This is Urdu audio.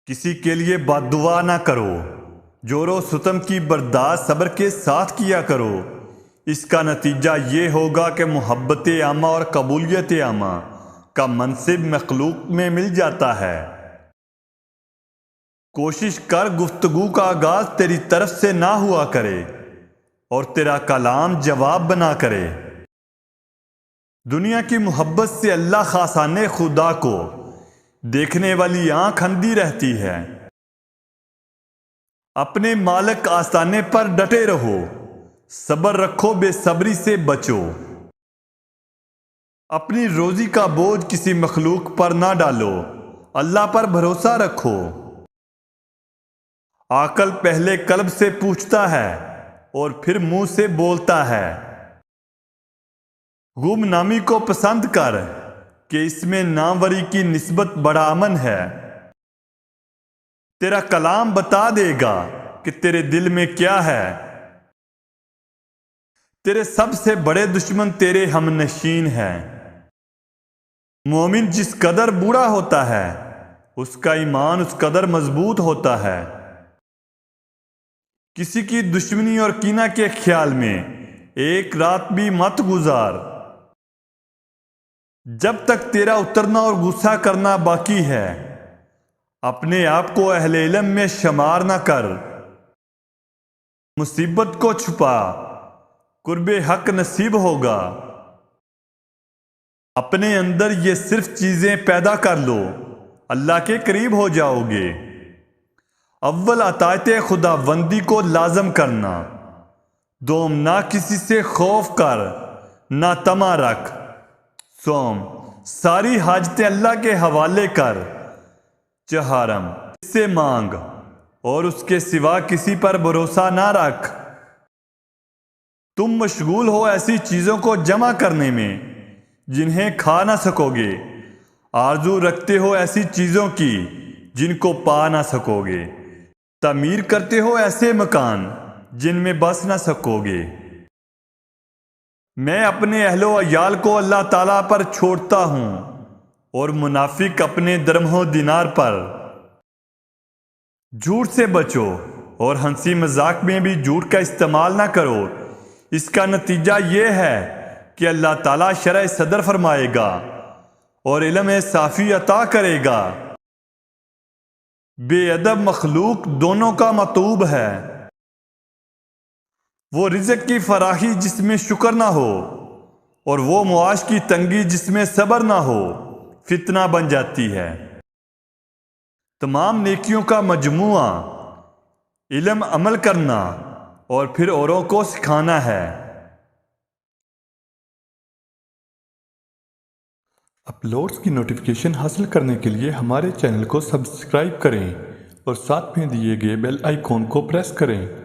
کسی کے لیے بد دعا نہ کرو، جور و ستم کی برداشت صبر کے ساتھ کیا کرو۔ اس کا نتیجہ یہ ہوگا کہ محبت عامہ اور قبولیت عامہ کا منصب مخلوق میں مل جاتا ہے۔ کوشش کر گفتگو کا آغاز تیری طرف سے نہ ہوا کرے اور تیرا کلام جواب بنا کرے۔ دنیا کی محبت سے اللہ خاصانِ خدا کو دیکھنے والی آنکھ اندھی رہتی ہے۔ اپنے مالک آستانے پر ڈٹے رہو، صبر رکھو، بے صبری سے بچو۔ اپنی روزی کا بوجھ کسی مخلوق پر نہ ڈالو، اللہ پر بھروسہ رکھو۔ عقل پہلے قلب سے پوچھتا ہے اور پھر منہ سے بولتا ہے۔ گم نامی کو پسند کر کہ اس میں ناموری کی نسبت بڑا امن ہے۔ تیرا کلام بتا دے گا کہ تیرے دل میں کیا ہے۔ تیرے سب سے بڑے دشمن تیرے ہم نشین ہیں۔ مومن جس قدر بوڑھا ہوتا ہے اس کا ایمان اس قدر مضبوط ہوتا ہے۔ کسی کی دشمنی اور کینہ کے خیال میں ایک رات بھی مت گزار۔ جب تک تیرا اترنا اور غصہ کرنا باقی ہے اپنے آپ کو اہل علم میں شمار نہ کر۔ مصیبت کو چھپا، قرب حق نصیب ہوگا۔ اپنے اندر یہ صرف چیزیں پیدا کر لو، اللہ کے قریب ہو جاؤ گے۔ اول اطاعت خداوندی کو لازم کرنا، دوم نہ کسی سے خوف کر نہ طمع رکھ، سوم ساری حاجتیں اللہ کے حوالے کر، چہارم اس سے مانگ اور اس کے سوا کسی پر بھروسہ نہ رکھ۔ تم مشغول ہو ایسی چیزوں کو جمع کرنے میں جنہیں کھا نہ سکو گے، آرزو رکھتے ہو ایسی چیزوں کی جن کو پا نہ سکو گے، تعمیر کرتے ہو ایسے مکان جن میں بس نہ سکو گے۔ میں اپنے اہل و عیال کو اللہ تعالیٰ پر چھوڑتا ہوں اور منافق اپنے درہم و دینار پر۔ جھوٹ سے بچو اور ہنسی مذاق میں بھی جھوٹ کا استعمال نہ کرو۔ اس کا نتیجہ یہ ہے کہ اللہ تعالیٰ شرح صدر فرمائے گا اور علم صافی عطا کرے گا۔ بے ادب مخلوق دونوں کا مطلوب ہے۔ وہ رزق کی فراخی جس میں شکر نہ ہو اور وہ معاش کی تنگی جس میں صبر نہ ہو فتنہ بن جاتی ہے۔ تمام نیکیوں کا مجموعہ علم عمل کرنا اور پھر اوروں کو سکھانا ہے۔ اپلوڈز کی نوٹیفیکیشن حاصل کرنے کے لیے ہمارے چینل کو سبسکرائب کریں اور ساتھ میں دیے گئے بیل آئیکن کو پریس کریں۔